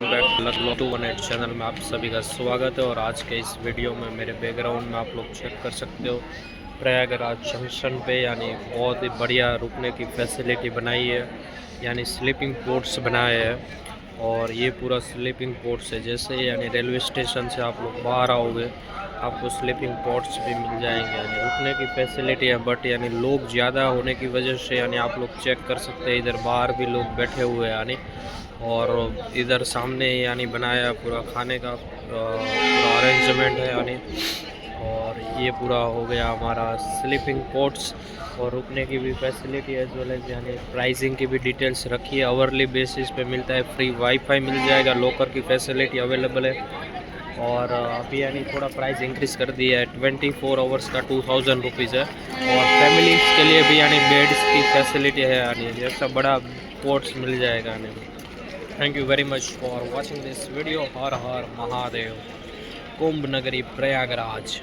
Back channel में आप सभी का स्वागत है। और आज के इस वीडियो में मेरे बैकग्राउंड में आप लोग चेक कर सकते हो, प्रयागराज जंक्शन पे यानी बहुत ही बढ़िया रुकने की फैसिलिटी बनाई है, यानी स्लीपिंग पोर्ट्स बनाए हैं। और ये पूरा स्लीपिंग पोर्ट्स है, जैसे यानी रेलवे स्टेशन से आप लोग बाहर आओगे आपको स्लीपिंग पोर्ट्स भी मिल जाएंगे, यानी रुकने की फैसिलिटी है। बट यानी लोग ज़्यादा होने की वजह से यानी आप लोग चेक कर सकते हैं, इधर बाहर भी लोग बैठे हुए हैं यानी। और इधर सामने यानी बनाया पूरा खाने का पूरा अरेंजमेंट है यानी। और ये पूरा हो गया हमारा स्लीपिंग पोर्ट्स और रुकने की भी फैसिलिटी एज वेल एज यानी प्राइसिंग की भी डिटेल्स रखी है। आवरली बेसिस पे मिलता है, फ्री वाईफाई मिल जाएगा, लॉकर की फैसिलिटी अवेलेबल है। और अभी यानी थोड़ा प्राइस इंक्रीज़ कर दिया है, 24 आवर्स का 2000 रुपीज़ है। और फैमिलीज़ के लिए भी यानी बेड्स की फैसिलिटी है, यानी जैसा बड़ा पोर्ट्स मिल जाएगा यानी। Thank you very much for watching this video. Har Har Mahadev. Kumbh नगरी प्रयागराज।